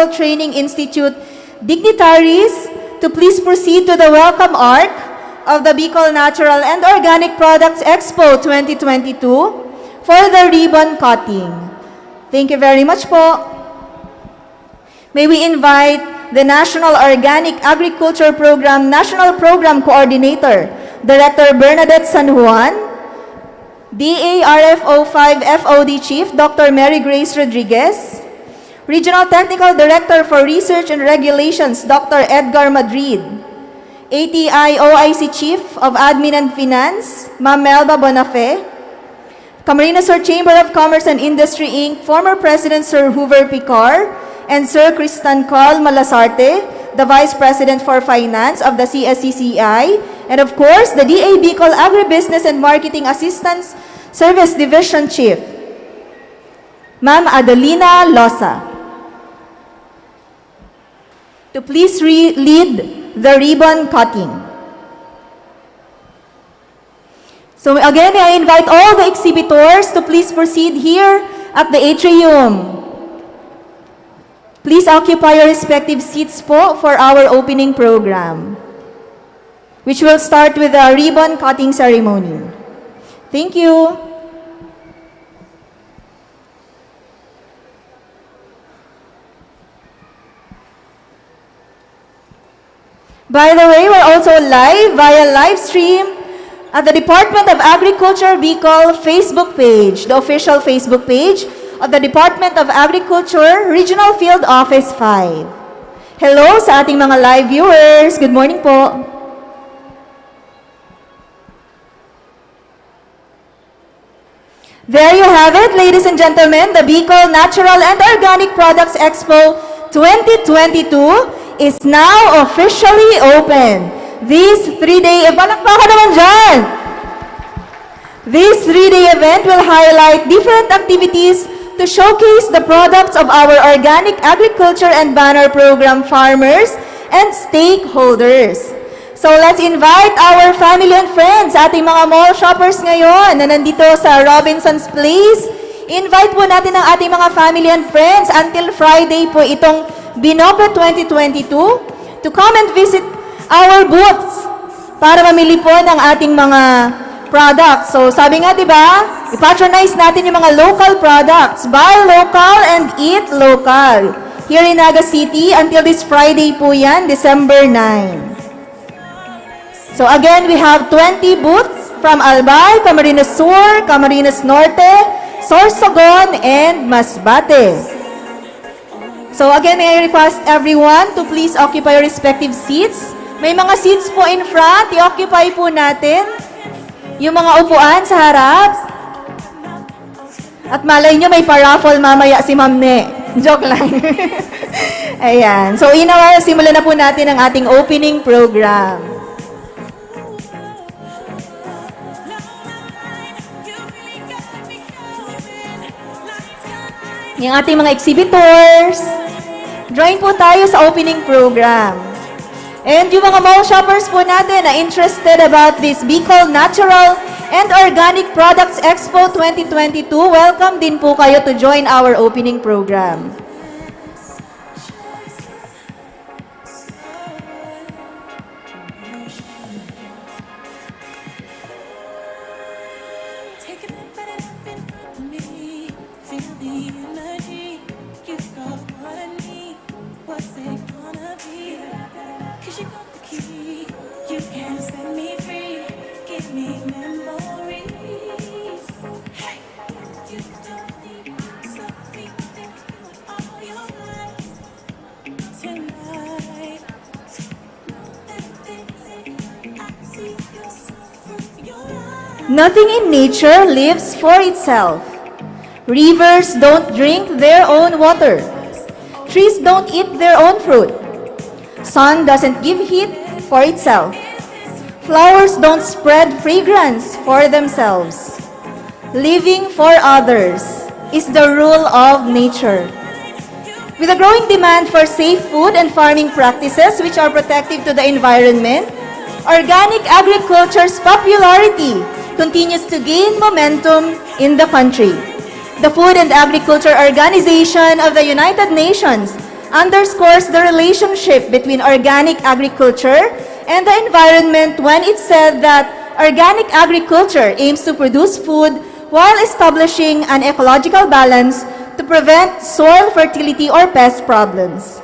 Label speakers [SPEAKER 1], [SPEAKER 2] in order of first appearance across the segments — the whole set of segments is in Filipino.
[SPEAKER 1] Agricultural Training Institute dignitaries to please proceed to the welcome arc of the Bicol Natural and Organic Products Expo 2022 for the ribbon cutting. Thank you very much po. May we invite the National Organic Agriculture Program National Program Coordinator, Director Bernadette San Juan, DARFO 5 FOD Chief, Dr. Mary Grace Rodriguez, Regional Technical Director for Research and Regulations, Dr. Edgar Madrid, ATI OIC Chief of Admin and Finance, Ma'am Melba Bonafe, Camarines Sur Chamber of Commerce and Industry, Inc., former President Sir Hoover Picar, and Sir Cristan Col Malasarte, the Vice President for Finance of the CSCCI, and of course, the DA Bicol Agribusiness and Marketing Assistance Service Division Chief, Ma'am Adelina Losa, to please lead the ribbon cutting. So again, I invite all the exhibitors to please proceed here at the atrium. Please occupy your respective seats po for our opening program, which will start with a ribbon cutting ceremony. Thank you. By the way, we're also live via live stream at the Department of Agriculture Bicol Facebook page, the official Facebook page of the Department of Agriculture, Regional Field Office 5. Hello sa ating mga live viewers. Good morning po. There you have it, ladies and gentlemen. The Bicol Natural and Organic Products Expo 2022 is now officially open. This 3-day event will highlight different activities to showcase the products of our organic agriculture and banner program farmers and stakeholders. So let's invite our family and friends, ating mga mall shoppers ngayon na nandito sa Robinson's Place. Invite po natin ang ating mga family and friends until Friday po itong BNOPE 2022 to come and visit our booths para mamili po ng ating mga products. So sabi nga, di ba, i-patronize natin yung mga local products. Buy local and eat local. Here in Naga City, until this Friday po yan, December 9. So again, we have 20 booths from Albay, Camarines Sur, Camarines Norte, Sorsogon, and Masbate. So again, may I request everyone to please occupy your respective seats. May mga seats po in front, i-occupy po natin yung mga upuan sa harap. At malay nyo, may paraffle mamaya si Ma'am Ne. Joke lang. Ayan. So, simulan na po natin ang ating opening program. Yung ating mga exhibitors, join po tayo sa opening program. And yung mga mall shoppers po natin na interested about this Bicol Natural and Organic Products Expo 2022, welcome din po kayo to join our opening program. Nothing in nature lives for itself. Rivers don't drink their own water. Trees don't eat their own fruit. Sun doesn't give heat for itself. Flowers don't spread fragrance for themselves. Living for others is the rule of nature. With a growing demand for safe food and farming practices which are protective to the environment, organic agriculture's popularity continues to gain momentum in the country. The Food and Agriculture Organization of the United Nations underscores the relationship between organic agriculture and the environment when it said that organic agriculture aims to produce food while establishing an ecological balance to prevent soil fertility or pest problems.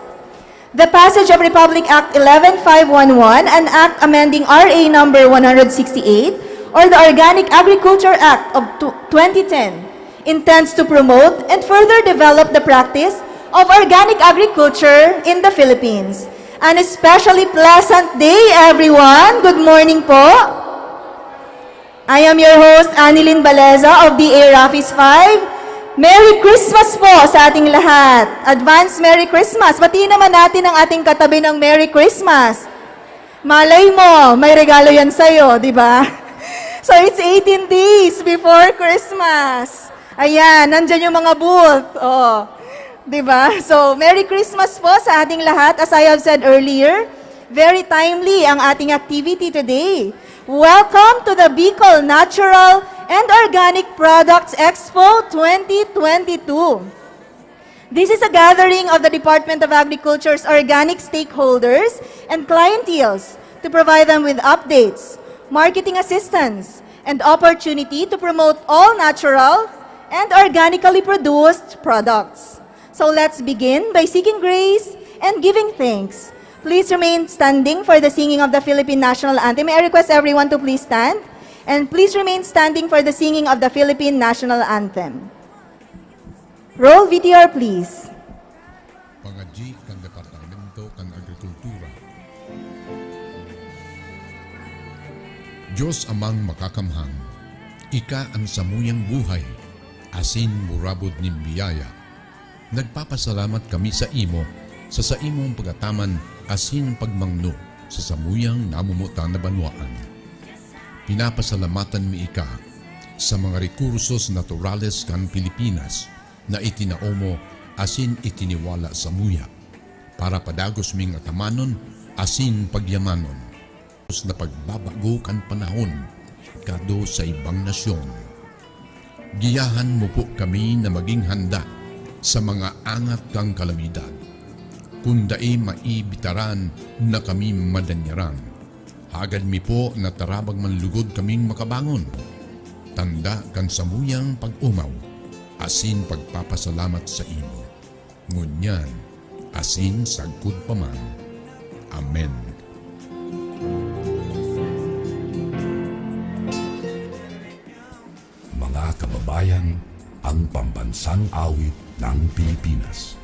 [SPEAKER 1] The passage of Republic Act 11511 and Act amending RA number 168 or the Organic Agriculture Act of 2010 intends to promote and further develop the practice of organic agriculture in the Philippines. An especially pleasant day, everyone. Good morning po. I am your host, Annilyn Baleza of DA Rafis 5. Merry Christmas po sa ating lahat. Advance Merry Christmas. Batiin naman natin ang ating katabi ng Merry Christmas. Malay mo, may regalo yan sa'yo, di ba? So it's 18 days before Christmas. Ayan, nandyan yung mga booth. Oh, di ba? So Merry Christmas po sa ating lahat. As I have said earlier, very timely ang ating activity today. Welcome to the Bicol Natural and Organic Products Expo 2022. This is a gathering of the Department of Agriculture's organic stakeholders and clienteles to provide them with updates, marketing assistance, and opportunity to promote all natural and organically produced products. So let's begin by seeking grace and giving thanks. Please remain standing for the singing of the Philippine National Anthem. May I request everyone to please stand? And please remain standing for the singing of the Philippine National Anthem. Roll VTR, please.
[SPEAKER 2] Pangadji kang Departamento kang Agrikultura. Diyos amang makakamhang, ika ang samuyang buhay, asin murabod ning biyaya. Nagpapasalamat kami sa imo, sa imong pagataman, asin pagmangno, sa samuyang namumutan na banwaan. Pinapasalamatan mi ika sa mga rekursos naturales kan Pilipinas na itinao mo asin itiniwala sa muya para padagos ming atamanon asin pagyamanon na pagbabago kan panahon kado sa ibang nasyon. Giyahan mo po kami na maging handa sa mga angat kang kalamidad kundae maibitaran na kami madanyaran. Hagad mi po na tarabag manlugod kaming makabangon. Tanda kan samuyang pag-umaw, asin pagpapasalamat sa imo. Ngunyan, asin sagkod paman. Amen.
[SPEAKER 3] Mga kababayan, ang pambansang awit ng Pilipinas.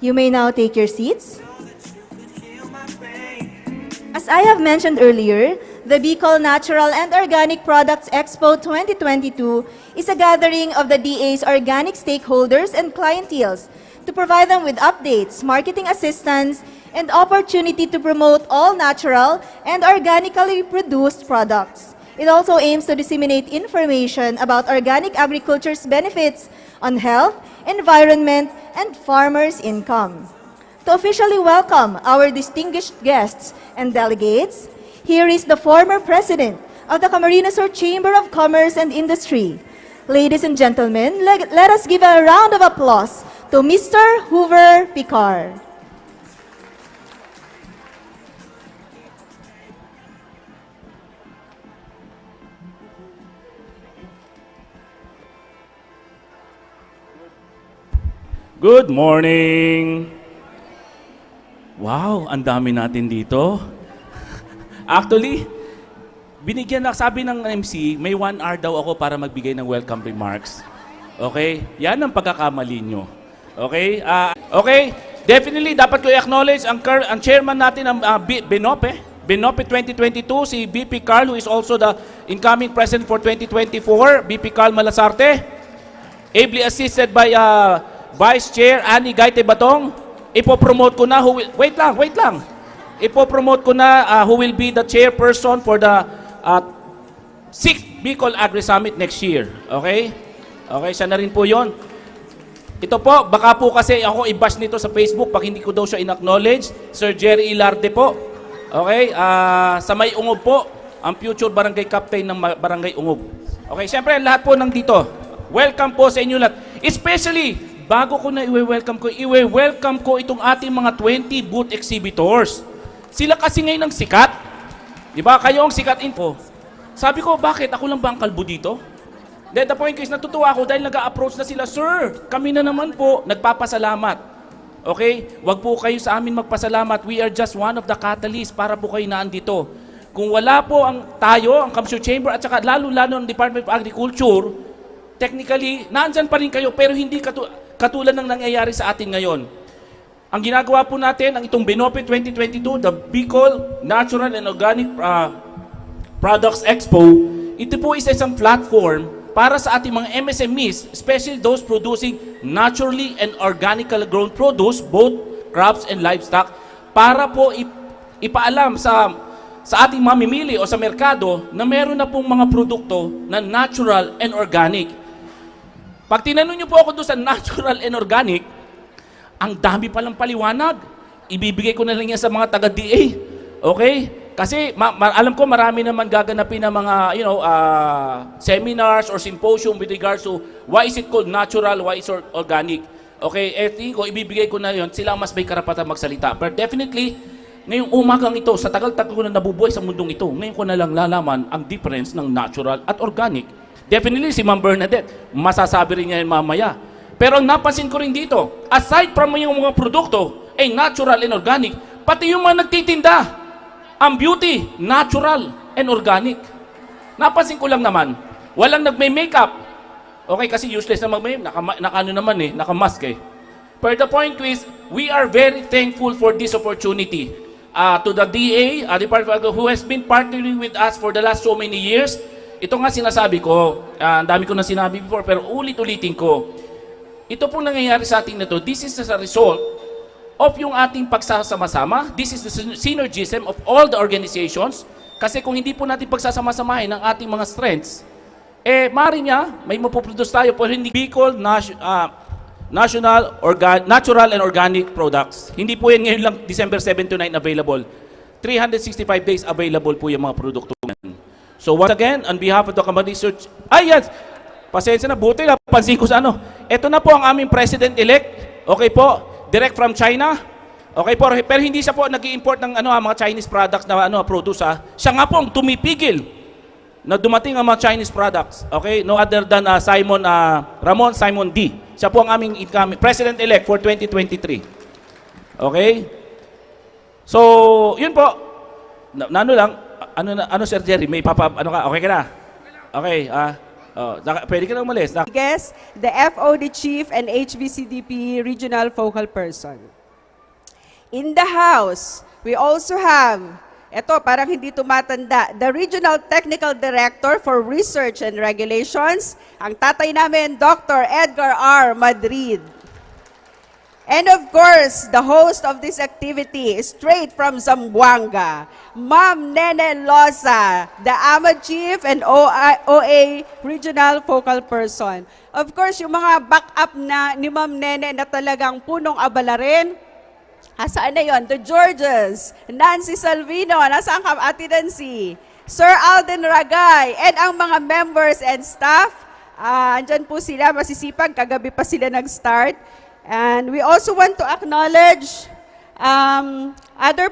[SPEAKER 1] You may now take your seats. As I have mentioned earlier, the Bicol Natural and Organic Products Expo 2022 is a gathering of the DA's organic stakeholders and clienteles to provide them with updates, marketing assistance, and opportunity to promote all natural and organically produced products. It also aims to disseminate information about organic agriculture's benefits on health, environment, and farmers' income. To officially welcome our distinguished guests and delegates, here is the former president of the Camarines Sur Chamber of Commerce and Industry. Ladies and gentlemen, let us give a round of applause to Mr. Hoover Picard.
[SPEAKER 4] Good morning! Wow, ang dami natin dito. Actually, binigyan na, sabi ng MC, may 1 hour daw ako para magbigay ng welcome remarks. Okay? Yan ang pagkakamali nyo. Okay? Okay? Definitely, dapat ko i-acknowledge ang chairman natin ng BNOPE. BNOPE 2022, si BP Carl, who is also the incoming president for 2024, BP Carl Malasarte. Ably assisted by Vice Chair Annie Gaite Batong. Ipopromote ko na, wait lang. Ipopromote ko na who will be the chairperson for the 6th Bicol Agri Summit next year. Okay? Okay, siya na rin po yon. Ito po, baka po kasi ako i-bash nito sa Facebook pag hindi ko daw siya in-acknowledge. Sir Jerry Ilarde po. Okay, sa May Ungog po, ang future barangay captain ng Barangay Ungog. Okay, syempre lahat po nandito. Welcome po sa inyo lahat. Especially, bago ko na i-welcome ko itong ating mga 20 booth exhibitors. Sila kasi ngayon ang sikat. Di ba? Kayo ang sikat info. Sabi ko, bakit? Ako lang ba ang kalbo dito? The point is, natutuwa ako dahil nag-a-approach na sila, Sir, kami na naman po, nagpapasalamat. Okay? Huwag po kayo sa amin magpasalamat. We are just one of the catalysts para po kayo naandito. Kung wala po ang Kamsyo Chamber at saka lalo-lalo ang Department of Agriculture, technically, naandyan pa rin kayo pero hindi katulad ng nangyayari sa atin ngayon. Ang ginagawa po natin, ang itong BNOPE 2022, the Bicol Natural and Organic Products Expo, ito po is isang platform para sa ating mga MSMEs, especially those producing naturally and organically grown produce, both crops and livestock, para po ipaalam sa ating mamimili o sa merkado na meron na pong mga produkto na natural and organic. Pag tinanong niyo po ako doon sa natural and organic, ang dami palang paliwanag. Ibibigay ko na lang yan sa mga taga-DA. Okay? Kasi alam ko marami naman gaganapin ng mga seminars or symposium with regards to why is it called natural, why is it organic. Okay, tingin ko, ibibigay ko na yon, sila mas may karapatan magsalita. But definitely, ngayong umagang ito, sa tagal-tagal ko na nabubuhay sa mundong ito, ngayon ko na lang lalaman ang difference ng natural at organic. Definitely, si Ma'am Bernadette, masasabi rin niya yan mamaya. Pero ang napansin ko rin dito, aside from yung mga produkto, natural and organic, pati yung mga nagtitinda, ang beauty, natural and organic. Napansin ko lang naman, walang nagme-makeup. Okay, kasi useless na mag-makeup, naka-mask eh. But the point is, we are very thankful for this opportunity. To the DA, Department of who has been partnering with us for the last so many years. Ito nga sinasabi ko, ang dami ko na sinabi before, pero ulit-ulitin ko. Ito pong nangyayari sa atin na to, this is as a result of yung ating pagsasama-sama. This is the synergism of all the organizations. Kasi kung hindi po natin pagsasama-samahin ang ating mga strengths, maaari niya, may mapoproduce tayo, pero hindi Bicol Natural and Organic Products. Hindi po yan ngayon lang December 7 to 9 available. 365 days available po yung mga produkto yan. So once again, on behalf of the Command Research, yes, pasensya na, buti na, pansin ko sa ano. Ito na po ang aming President-elect. Okay po, direct from China. Okay po, pero hindi siya po nag-i-import ng mga Chinese products na produce. Siya nga po ang tumipigil na dumating ang mga Chinese products. Okay? No other than Ramon Simon D. Siya po ang aming President-elect for 2023. Okay? So, yun po. Sir Jerry, may okay ka na? Okay, pwede ka na umalis.
[SPEAKER 5] Guest, the FOD Chief and HVCDP Regional Focal Person. In the House, we also have, parang hindi tumatanda, the Regional Technical Director for Research and Regulations, ang tatay namin, Dr. Edgar R. Madrid. And of course, the host of this activity, straight from Zamboanga, Ma'am Nene Loza, the AMA Chief and OA Regional Focal Person. Of course, yung mga backup ni Ma'am Nene na talagang punong abala rin. Saan na yun? The Georges, Nancy Salvino, nasaan ka, Ate Nancy? Sir Alden Ragay, and ang mga members and staff, andyan po sila, masisipag, kagabi pa sila nag-start. And we also want to acknowledge other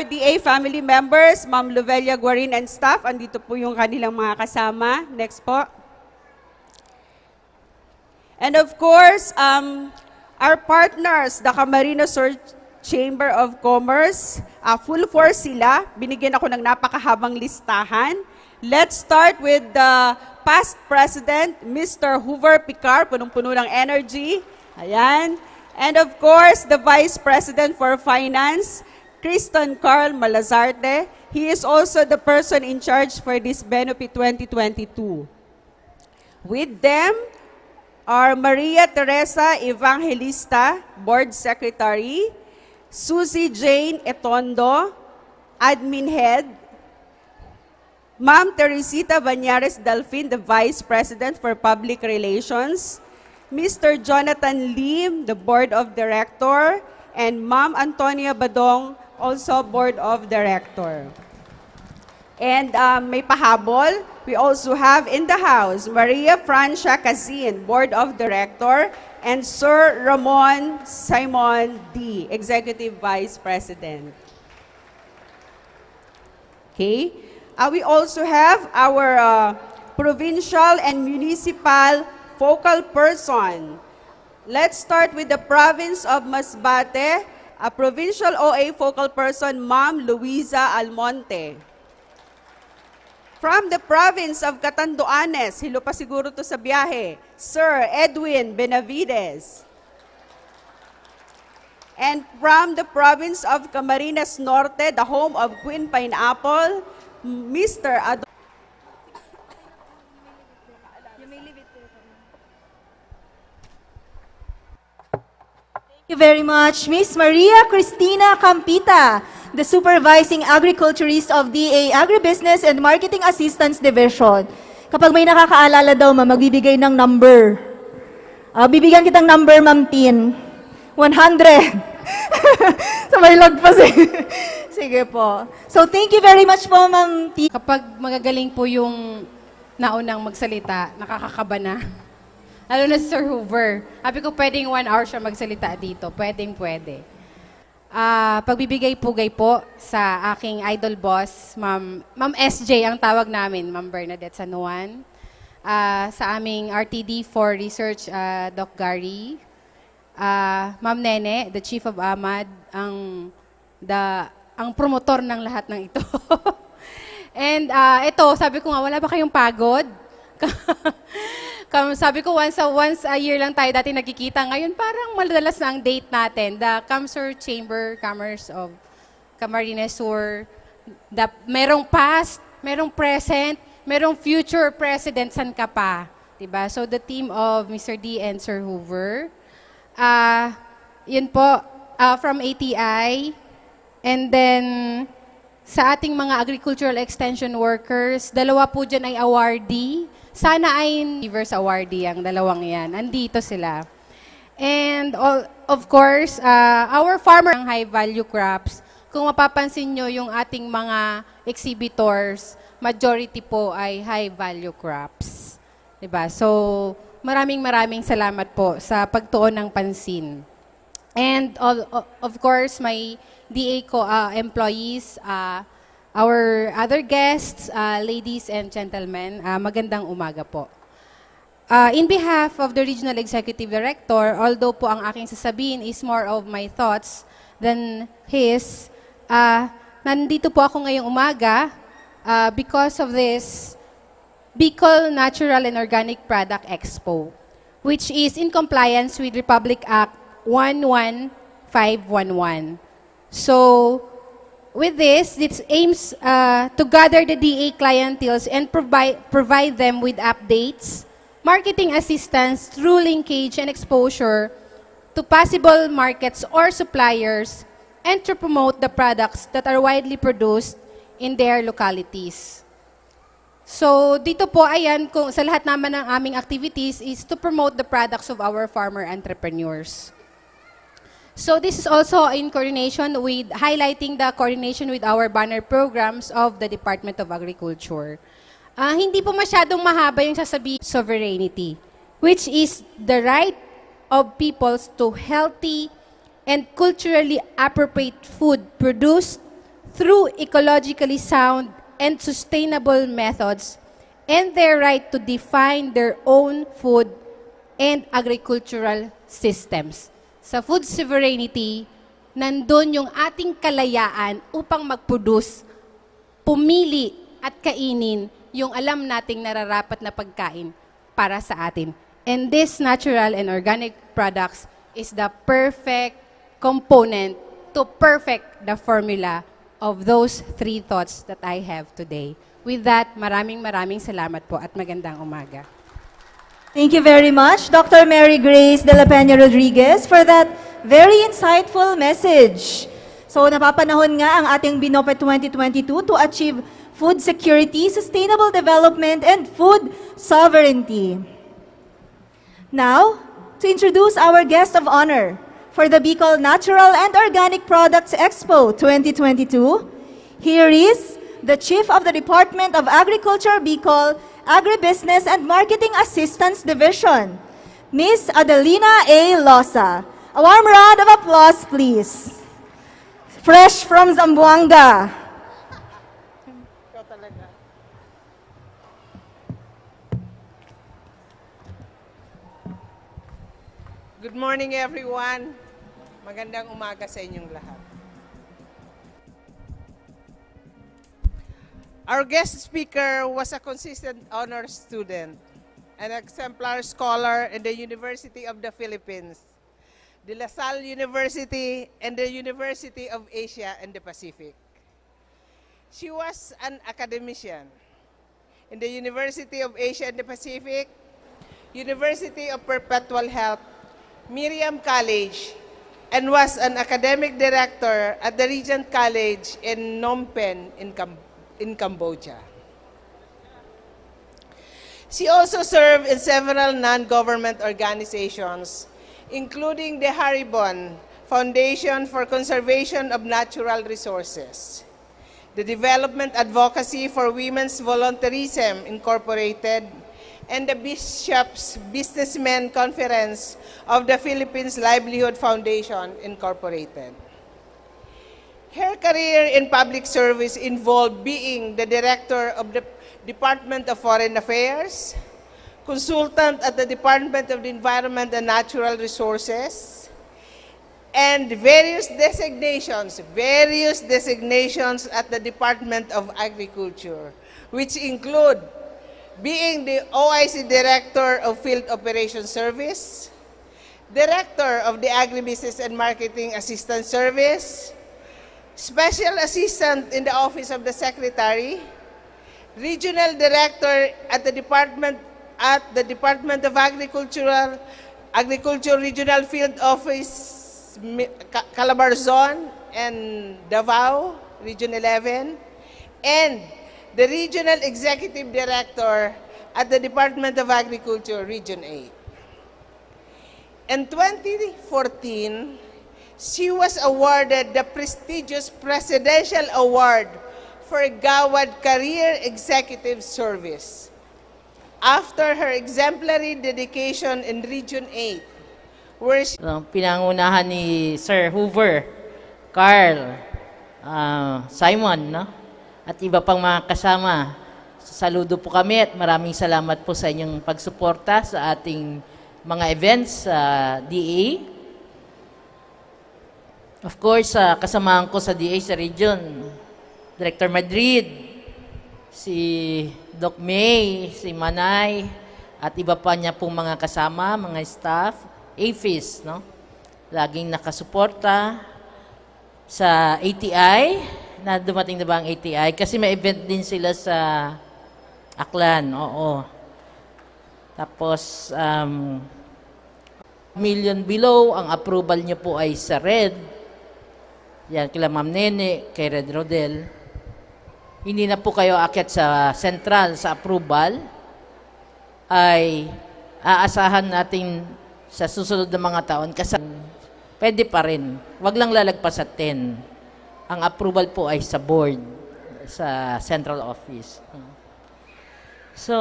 [SPEAKER 5] DA family members, Ma'am Lovelia Guarin and staff. Andito po yung kanilang mga kasama. Next po. And of course, our partners, the Camarines Chamber of Commerce. Full force sila. Binigyan ako ng napakahabang listahan. Let's start with the past president, Mr. Hoover Picar, punong-puno ng energy. Ayan. And of course, the Vice President for Finance, Kristen Carl Malazarte. He is also the person in charge for this BNOPE 2022. With them are Maria Teresa Evangelista, Board Secretary, Susie Jane Etondo, Admin Head, Ma'am Teresita Banyares Dalfin, the Vice President for Public Relations, Mr. Jonathan Lim, the Board of Director, and Ma'am Antonia Badong, also Board of Director. And may pahabol, we also have in the house, Maria Francia Cazin, Board of Director, and Sir Ramon Simon D., Executive Vice President. Okay. We also have our provincial and municipal focal person. Let's start with the province of Masbate, a provincial OA focal person, Ma'am Luisa Almonte. From the province of Catanduanes, hilo pa siguro to sa biyahe, Sir Edwin Benavides. And from the province of Camarines Norte, the home of Queen Pineapple, Mr. Thank
[SPEAKER 1] you very much, Miss Maria Cristina Campita, the Supervising Agriculturist of DA Agribusiness and Marketing Assistance Division. Kapag may nakakaalala daw, ma'am, magbibigay ng number. Bibigyan kitang number, Ma'am Tin. 100. Sabay lagpas eh. Sige po. So, thank you very much po, Ma'am Tin.
[SPEAKER 6] Kapag magagaling po yung naunang magsalita, nakakakaba na. Lalo na si Sir Hoover. Sabi ko, pwedeng 1 hour siya magsalita dito. Pwede. Pagbibigay-pugay po sa aking idol boss, Ma'am SJ ang tawag namin, Ma'am Bernadette San Juan. Sa aming RTD for Research, Doc Gary. Ma'am Nene, the Chief of AMAD, ang promotor ng lahat ng ito. And ito, sabi ko nga, wala ba kayong pagod? Sabi ko, once a year lang tayo dati nagkikita. Ngayon, parang madalas na ang date natin. The Camsur Chamber, Commerce of Camarines Sur. Merong past, merong present, merong future president, san ka pa. Diba? So, the team of Mr. D and Sir Hoover. Yun po, from ATI. And then, sa ating mga agricultural extension workers, 2 po dyan ay awardee. Sana ay Rivers awardee ang 2 yan. Andito sila. And of course, our farmer ng high value crops, kung mapapansin nyo yung ating mga exhibitors, majority po ay high value crops. Diba? So, maraming salamat po sa pagtuon ng pansin. And of course, my DA employees, our other guests, ladies and gentlemen, magandang umaga po. In behalf of the Regional Executive Director, although po ang aking sasabihin is more of my thoughts than his, nandito po ako ngayong umaga because of this Bicol Natural and Organic Product Expo, which is in compliance with Republic Act 11511. So, with this, it aims to gather the DA clienteles and provide them with updates, marketing assistance through linkage and exposure to possible markets or suppliers, and to promote the products that are widely produced in their localities. So, dito po, ayan, kung sa lahat naman ng aming activities is to promote the products of our farmer entrepreneurs. So this is also in coordination with, highlighting the coordination with our banner programs of the Department of Agriculture. Hindi po masyadong mahaba yung sasabihin, sovereignty, which is the right of peoples to healthy and culturally appropriate food produced through ecologically sound and sustainable methods, and their right to define their own food and agricultural systems. Sa food sovereignty, nandun yung ating kalayaan upang mag-produce, pumili at kainin yung alam nating nararapat na pagkain para sa atin. And this natural and organic products is the perfect component to perfect the formula of those 3 thoughts that I have today. With that, maraming salamat po at magandang umaga.
[SPEAKER 1] Thank you very much, Dr. Mary Grace de la Peña Rodriguez, for that very insightful message. So napapanahon nga ang ating BNOPE 2022 to achieve food security, sustainable development, and food sovereignty. Now, to introduce our guest of honor for the Bicol Natural and Organic Products Expo 2022, here is the Chief of the Department of Agriculture Bicol, Agribusiness and Marketing Assistance Division, Ms. Adelina A. Losa. A warm round of applause, please. Fresh from Zamboanga.
[SPEAKER 7] Good morning, everyone. Magandang umaga sa inyong lahat. Our guest speaker was a consistent honor student, an exemplar scholar in the University of the Philippines, the La Salle University, and the University of Asia and the Pacific. She was an academician in the University of Asia and the Pacific, University of Perpetual Health, Miriam College, and was an academic director at the Regent College in Phnom Penh in Cambodia. She also served in several non-government organizations, including the Haribon Foundation for Conservation of Natural Resources, the Development Advocacy for Women's Volunteerism Incorporated, and the Bishops Businessmen Conference of the Philippines Livelihood Foundation Incorporated. Her career in public service involved being the director of the Department of Foreign Affairs, consultant at the Department of the Environment and Natural Resources, and various designations at the Department of Agriculture, which include being the OIC Director of Field Operations Service, Director of the Agribusiness and Marketing Assistance Service, Special Assistant in the Office of the Secretary, Regional Director at the Department of Agriculture Regional Field Office, Calabarzon and Davao, Region 11, and the Regional Executive Director at the Department of Agriculture, Region 8. In 2014, she was awarded the prestigious Presidential Award for Gawad Career Executive Service after her exemplary dedication in Region 8, where she
[SPEAKER 8] pinangunahan ni Sir Hoover, Carl, Simon, no? At iba pang mga kasama. Saludo po kami at maraming salamat po sa inyong pagsuporta sa ating mga events sa DA. Of course, kasamahan ko sa DA sa region, Director Madrid, si Doc May, si Manay, at iba pa niya pong mga kasama, mga staff, AFIS, no? Laging nakasuporta sa ATI, na dumating na ba ang ATI? Kasi may event din sila sa Aklan, oo. Tapos, million below, ang approval niyo po ay sa red. Yan, kila Ma'am Nene, kay Red Rodel. Hindi na po kayo akyat sa central sa approval, ay aasahan natin sa susunod na mga taon kasi pwede pa rin. Wag lang lalagpas sa 10. Ang approval po ay sa board, sa central office. So,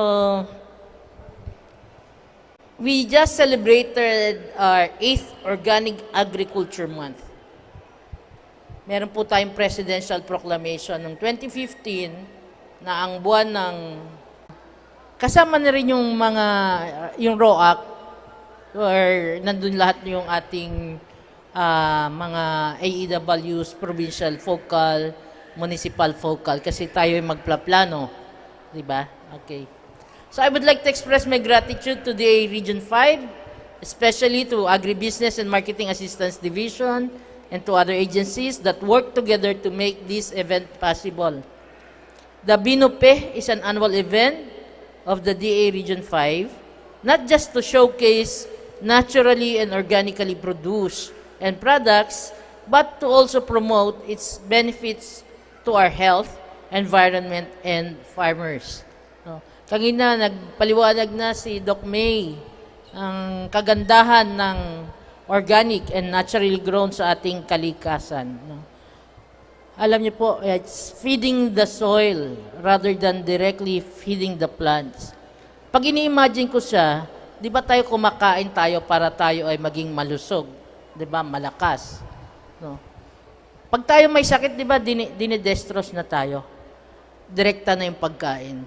[SPEAKER 8] we just celebrated our 8th Organic Agriculture Month. Meron po tayong presidential proclamation noong 2015 na ang buwan ng kasama na rin yung mga yung ROAC where nandun lahat yung ating mga AEWs, provincial focal, municipal focal, kasi tayo ay magplaplano. Diba? Okay. So I would like to express my gratitude to the Region 5, especially to Agribusiness and Marketing Assistance Division and to other agencies that work together to make this event possible. The BNOPE is an annual event of the DA Region 5, not just to showcase naturally and organically produced and products, but to also promote its benefits to our health, environment, and farmers. No? Kanina, nagpaliwanag na si Doc May ang kagandahan ng organic and naturally grown sa ating kalikasan. No? Alam niyo po, it's feeding the soil rather than directly feeding the plants. Pag ini-imagine ko siya, di ba tayo kumakain tayo para tayo ay maging malusog? Di ba? Malakas. No? Pag tayo may sakit, di ba, dinidestros na tayo. Direkta na yung pagkain.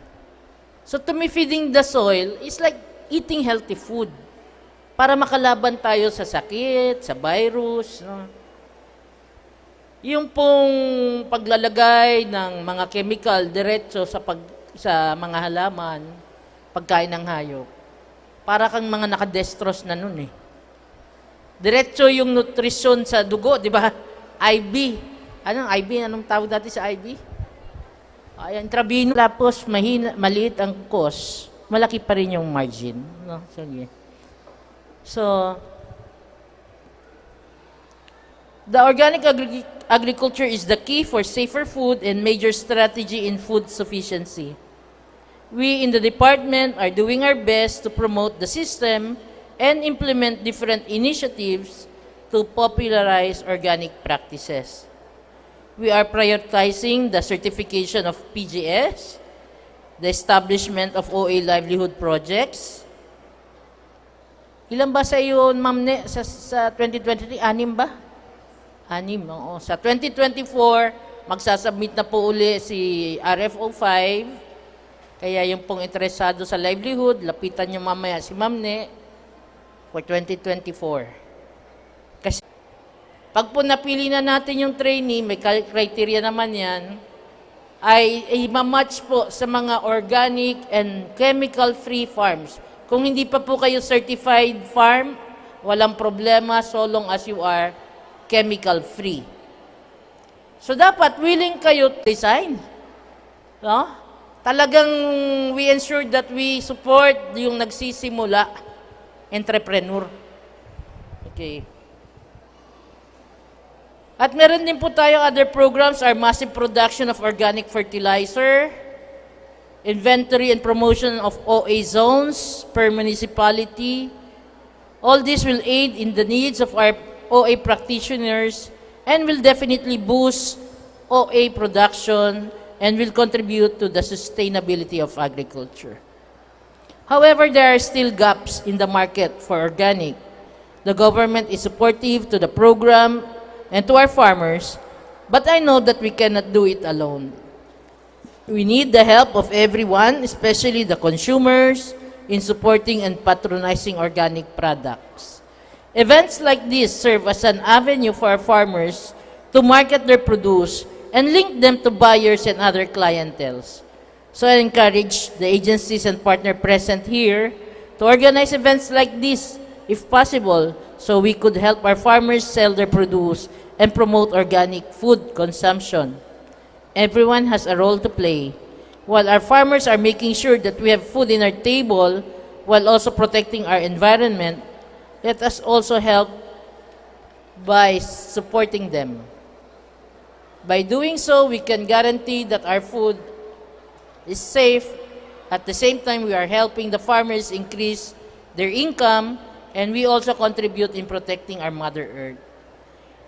[SPEAKER 8] So to me, feeding the soil is like eating healthy food para makalaban tayo sa sakit, sa virus. No? Yung pong paglalagay ng mga chemical diretso sa mga halaman, pagkain ng hayop, para kang mga nakadestros na nun eh. Diretso yung nutrisyon sa dugo, di ba? IV. Anong IV? Anong tawag dati sa IV? Ay, intraveno. Tapos maliit ang cost, malaki pa rin yung margin. No? Sige. So, the organic agriculture is the key for safer food and major strategy in food sufficiency. We in the department are doing our best to promote the system and implement different initiatives to popularize organic practices. We are prioritizing the certification of PGS, the establishment of OA livelihood projects. Ilan ba sa iyo, Ma'am Ne, sa 2023? 6 ba? 6, oo. Sa 2024, magsasubmit na po uli si RFO 5. Kaya yung pong interesado sa livelihood, lapitan nyo mamaya si Ma'am Ne for 2024. Kasi pag po napili na natin yung trainee, may criteria naman yan, ay i-match po sa mga organic and chemical-free farms. Kung hindi pa po kayo certified farm, walang problema so long as you are chemical-free. So dapat willing kayo to design. No? Talagang we ensure that we support yung nagsisimula, entrepreneur. Okay. At meron din po tayo other programs, our massive production of organic fertilizer, inventory and promotion of OA zones per municipality. All this will aid in the needs of our OA practitioners and will definitely boost OA production and will contribute to the sustainability of agriculture. However, there are still gaps in the market for organic. The government is supportive to the program and to our farmers, but I know that we cannot do it alone. We need the help of everyone, especially the consumers, in supporting and patronizing organic products. Events like this serve as an avenue for our farmers to market their produce and link them to buyers and other clienteles. So I encourage the agencies and partner present here to organize events like this, if possible, so we could help our farmers sell their produce and promote organic food consumption. Everyone has a role to play. While our farmers are making sure that we have food in our table while also protecting our environment, let us also help by supporting them. By doing so, we can guarantee that our food is safe. At the same time, we are helping the farmers increase their income, and we also contribute in protecting our Mother Earth.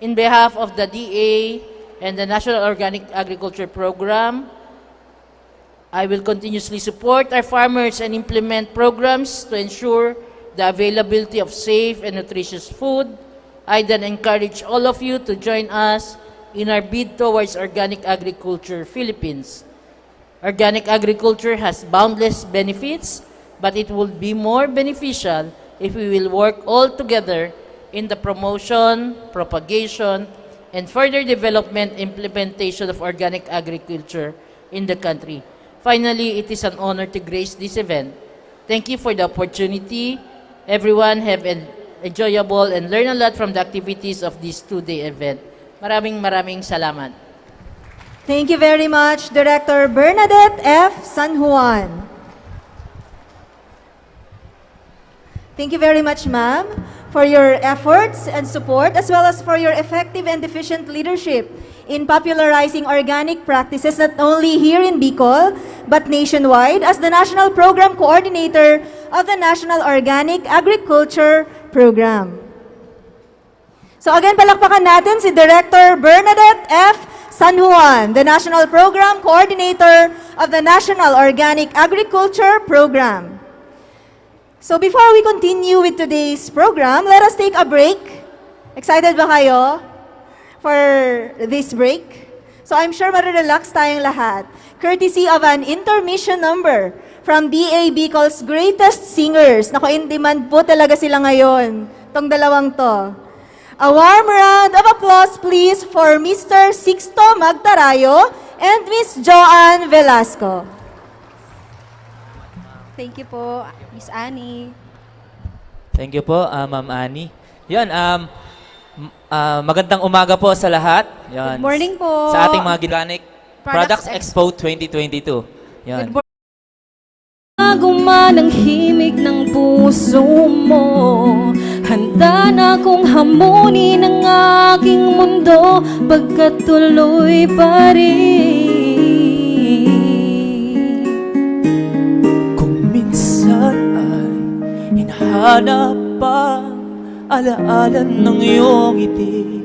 [SPEAKER 8] In behalf of the DA and the National Organic Agriculture Program, I will continuously support our farmers and implement programs to ensure the availability of safe and nutritious food. I then encourage all of you to join us in our bid towards Organic Agriculture Philippines. Organic agriculture has boundless benefits, but it will be more beneficial if we will work all together in the promotion, propagation, and further development implementation of organic agriculture in the country. Finally, it is an honor to grace this event. Thank you for the opportunity. Everyone have an enjoyable and learn a lot from the activities of this two-day event. Maraming salamat.
[SPEAKER 1] Thank you very much, Director Bernadette F. San Juan. Thank you very much, ma'am, for your efforts and support, as well as for your effective and efficient leadership in popularizing organic practices not only here in Bicol, but nationwide as the National Program Coordinator of the National Organic Agriculture Program. So again, palakpakan natin si Director Bernadette F. San Juan, the National Program Coordinator of the National Organic Agriculture Program. So before we continue with today's program, let us take a break. Excited ba kayo for this break? So I'm sure marirelax tayong lahat. Courtesy of an intermission number from DA Bicol's greatest singers. Naku, in demand po talaga sila ngayon. Tong dalawang to. A warm round of applause please for Mr. Sixto Magtarayo and Miss Joanne Velasco.
[SPEAKER 9] Thank you po, Miss Annie.
[SPEAKER 10] Thank you po, Ma'am Annie. Yan, magandang umaga po sa lahat. Yan.
[SPEAKER 9] Good morning po.
[SPEAKER 10] Sa ating mga Organic Products Expo 2022. Yan.
[SPEAKER 9] Good morning. Guman ang himig ng puso mo, handa na kong hamunin ang aking mundo, pagkat tuloy pa rin.
[SPEAKER 10] Kung minsan ay hinahanap pa alaala ng iyong ngiti,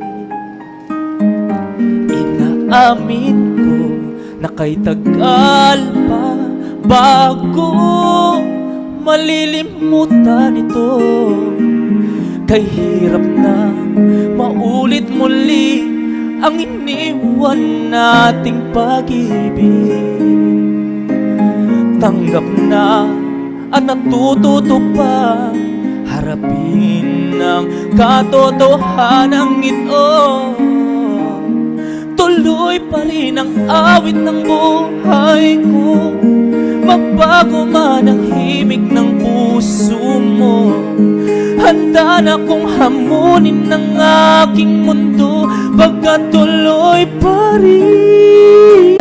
[SPEAKER 10] inaamin ko na kay tagal pa bago malilimutan ito. Kay hirap na maulit muli ang iniwan nating pag-ibig. Tanggap na ang natututo pa, harapin ang katotohanan ito. Tuloy pa rin ang awit ng buhay ko, magbago man ang himig ng puso mo. Handa na kong hamunin ang aking mundo, pagkat tuloy pa rin.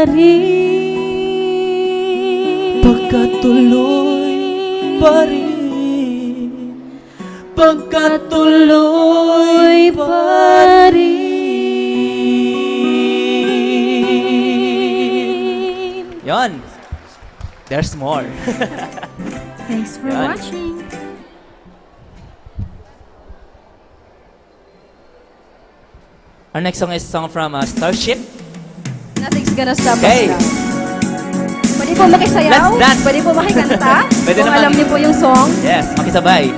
[SPEAKER 10] Pagkat tuloy pa rin. Pagkat tuloy pa rin. Yon. There's more.
[SPEAKER 9] Thanks for watching.
[SPEAKER 10] Our next song is a song from Starship.
[SPEAKER 9] Nothing's gonna stop
[SPEAKER 10] Okay.
[SPEAKER 9] us now. Pwede po makisayaw?
[SPEAKER 10] Let's dance.
[SPEAKER 9] Pwede po makikanta?
[SPEAKER 10] Pwede
[SPEAKER 9] Kung
[SPEAKER 10] naman.
[SPEAKER 9] alam niyo po yung song.
[SPEAKER 10] Yes, makisabay.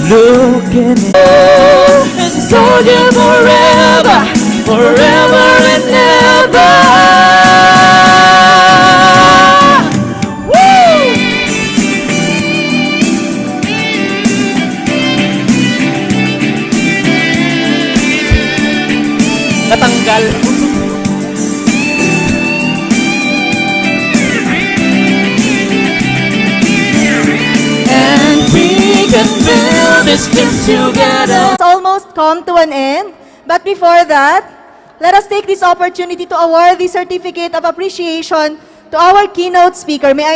[SPEAKER 10] Looking at told you forever, forever and ever. Woo! Natanggal. And we can build this thing together.
[SPEAKER 1] It's almost come to an end. But before that, let us take this opportunity to award the Certificate of Appreciation to our keynote speaker. May I